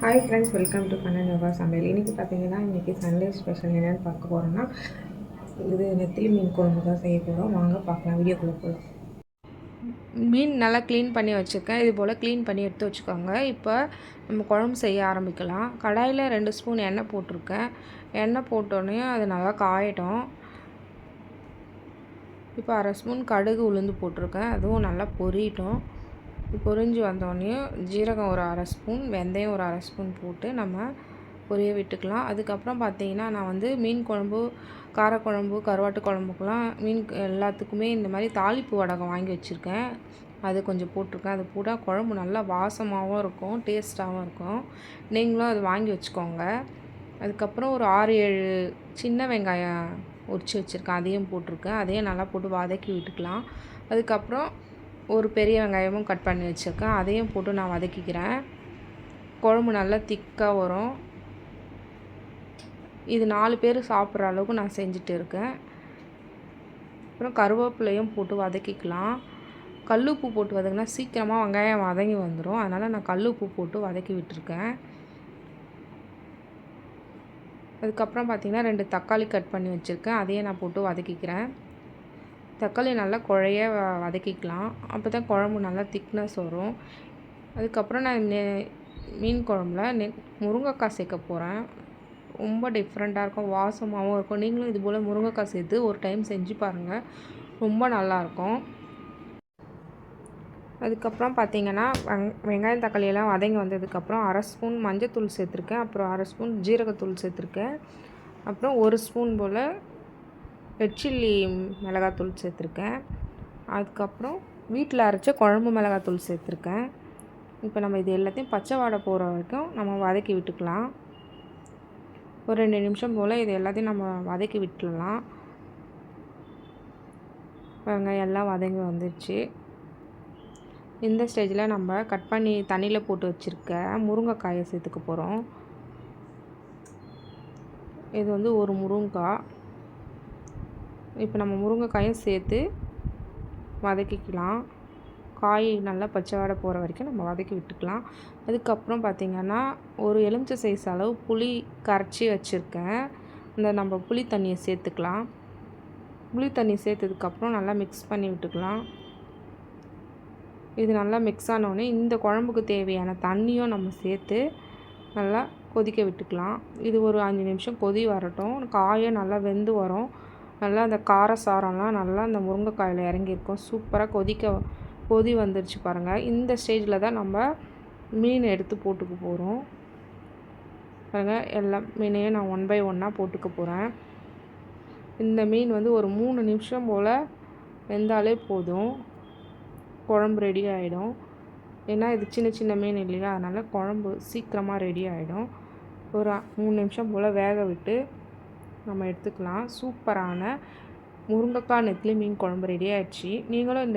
Hi friends, welcome to Kannan yoga சமையல். இன்றைக்கி Sunday special என்னென்னு பார்க்க போகிறோன்னா, இது நெத்திலி மீன் குழம்பு தான் செய்ய போகிறோம். வாங்க பார்க்கலாம், வீடியோக்குள்ளே போகலாம். மீன் நல்லா க்ளீன் பண்ணி வச்சுருக்கேன். இது போல் க்ளீன் பண்ணி எடுத்து வச்சுக்கோங்க. இப்போ நம்ம குழம்பு செய்ய ஆரம்பிக்கலாம். கடாயில் 2 ஸ்பூன் எண்ணெய் போட்டிருக்கேன். எண்ணெய் போட்டோடனே அது நல்லா காயட்டும். இப்போ 1/2 ஸ்பூன் கடுகு உளுந்து போட்டிருக்கேன். அதுவும் நல்லா பொரியட்டும். பொரிஞ்சு வந்தோடனே ஜீரகம் ஒரு 1/2 ஸ்பூன், வெந்தயம் ஒரு 1/2 ஸ்பூன் போட்டு நம்ம பொரிய விட்டுக்கலாம். அதுக்கப்புறம் பார்த்திங்கன்னா, நான் வந்து மீன் குழம்பு, காரக்குழம்பு, கருவாட்டு குழம்புக்கெலாம் மீன் எல்லாத்துக்குமே இந்த மாதிரி தாளிப்பு வடகம் வாங்கி வச்சுருக்கேன். அது கொஞ்சம் போட்டிருக்கேன். அது போட்டால் குழம்பு நல்லா வாசமாகவும் இருக்கும், டேஸ்ட்டாகவும் இருக்கும். நீங்களும் அது வாங்கி வச்சுக்கோங்க. அதுக்கப்புறம் ஒரு 6-7 சின்ன வெங்காயம் உரித்து வச்சுருக்கேன், அதையும் போட்டிருக்கேன். அதையும் நல்லா போட்டு வதக்கி விட்டுக்கலாம். அதுக்கப்புறம் ஒரு பெரிய வெங்காயமும் கட் பண்ணி வச்சுருக்கேன், அதையும் போட்டு நான் வதக்கிக்கிறேன். குழம்பு நல்லா திக்காக வரும். இது 4 பேர் சாப்பிட்ற அளவுக்கு நான் செஞ்சுட்டு இருக்கேன். அப்புறம் கருவேப்பிலையும் போட்டு வதக்கிக்கலாம். கல்லுப்பு போட்டு வதக்கினா சீக்கிரமாக வெங்காயம் வதங்கி வந்துடும். அதனால் நான் கல்லுப்பு போட்டு வதக்கி விட்டுருக்கேன். அதுக்கப்புறம் பார்த்திங்கன்னா 2 தக்காளி கட் பண்ணி வச்சுருக்கேன், அதையே நான் போட்டு வதக்கிக்கிறேன். தக்காளி நல்லா குழைய வதக்கிக்கலாம். அப்போ தான் குழம்பு நல்லா திக்னஸ் வரும். அதுக்கப்புறம் நான் மீன் குழம்புல முருங்கைக்காய் சேர்க்க போகிறேன். ரொம்ப டிஃப்ரெண்ட்டாக இருக்கும், வாசமாகவும் இருக்கும். நீங்களும் இது போல் முருங்கைக்காய் சேர்த்து ஒரு டைம் செஞ்சு பாருங்கள், ரொம்ப நல்லாயிருக்கும். அதுக்கப்புறம் பார்த்திங்கன்னா, வெங்காயம் தக்காளியெல்லாம் வதங்கி வந்ததுக்கப்புறம் 1/2 ஸ்பூன் மஞ்சத்தூள் சேர்த்துருக்கேன். அப்புறம் 1/2 ஸ்பூன் ஜீரகத்தூள் சேர்த்துருக்கேன். அப்புறம் 1 ஸ்பூன் போல் ரெட் சில்லி மிளகாத்தூள் சேர்த்துருக்கேன். அதுக்கப்புறம் வீட்டில் அரைச்ச குழம்பு மிளகாத்தூள் சேர்த்துருக்கேன். இப்போ நம்ம இது எல்லாத்தையும் பச்சை வாடை போகிற வரைக்கும் நம்ம வதக்கி விட்டுக்கலாம். ஒரு 2 நிமிஷம் போல் இது எல்லாத்தையும் நம்ம வதக்கி விட்டுடலாம். வெங்காயம் எல்லாம் வதங்கி வந்துடுச்சு. இந்த ஸ்டேஜில் நம்ம கட் பண்ணி தண்ணியில் போட்டு வச்சுருக்க முருங்கைக்காயை சேர்த்துக்க போகிறோம். இது வந்து ஒரு முருங்கைக்காய். இப்போ நம்ம முருங்கைக்காயும் சேர்த்து வதக்கிக்கலாம். காய் நல்லா பச்சை வாடை போகிற வரைக்கும் நம்ம வதக்கி விட்டுக்கலாம். அதுக்கப்புறம் பார்த்திங்கன்னா, ஒரு எலுமிச்சை சைஸ் அளவு புளி கரைச்சி வச்சுருக்கேன். இந்த நம்ம புளி தண்ணியை சேர்த்துக்கலாம். புளி தண்ணி சேர்த்ததுக்கப்புறம் நல்லா மிக்ஸ் பண்ணி விட்டுக்கலாம். இது நல்லா மிக்ஸ் ஆனோடனே இந்த குழம்புக்கு தேவையான தண்ணியும் நம்ம சேர்த்து நல்லா கொதிக்க விட்டுக்கலாம். இது ஒரு 5 நிமிஷம் கொதி வரட்டும். காயும் நல்லா வெந்து வரும். நல்லா அந்த காரசாரம்லாம் நல்லா அந்த முருங்கைக்காயில் இறங்கியிருக்கும். சூப்பராக கொதி வந்துருச்சு பாருங்கள். இந்த ஸ்டேஜில் தான் நம்ம மீன் எடுத்து போட்டுக்க போகிறோம். பாருங்கள், எல்லா மீனையும் நான் 1 பை 1 போட்டுக்க போகிறேன். இந்த மீன் வந்து ஒரு 3 நிமிஷம் போல் வெந்தாலே போதும், குழம்பு ரெடி ஆகிடும். ஏன்னா இது சின்ன சின்ன மீன் இல்லையா, அதனால் குழம்பு சீக்கிரமாக ரெடி ஆகிடும். ஒரு 3 நிமிஷம் போல் வேக விட்டு நம்ம எடுத்துக்கலாம். சூப்பரான முருங்கைக்காய் நெத்திலி மீன் குழம்பு ரெடி ஆகிடுச்சு. நீங்களும்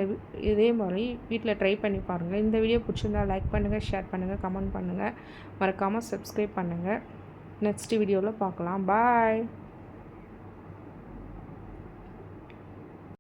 இதே மாதிரி வீட்டில் ட்ரை பண்ணி பாருங்கள். இந்த வீடியோ பிடிச்சிருந்தால் லைக் பண்ணுங்கள், ஷேர் பண்ணுங்கள், கமெண்ட் பண்ணுங்கள். மறக்காமல் சப்ஸ்கிரைப் பண்ணுங்கள். நெக்ஸ்ட் வீடியோவில் பார்க்கலாம். பாய்.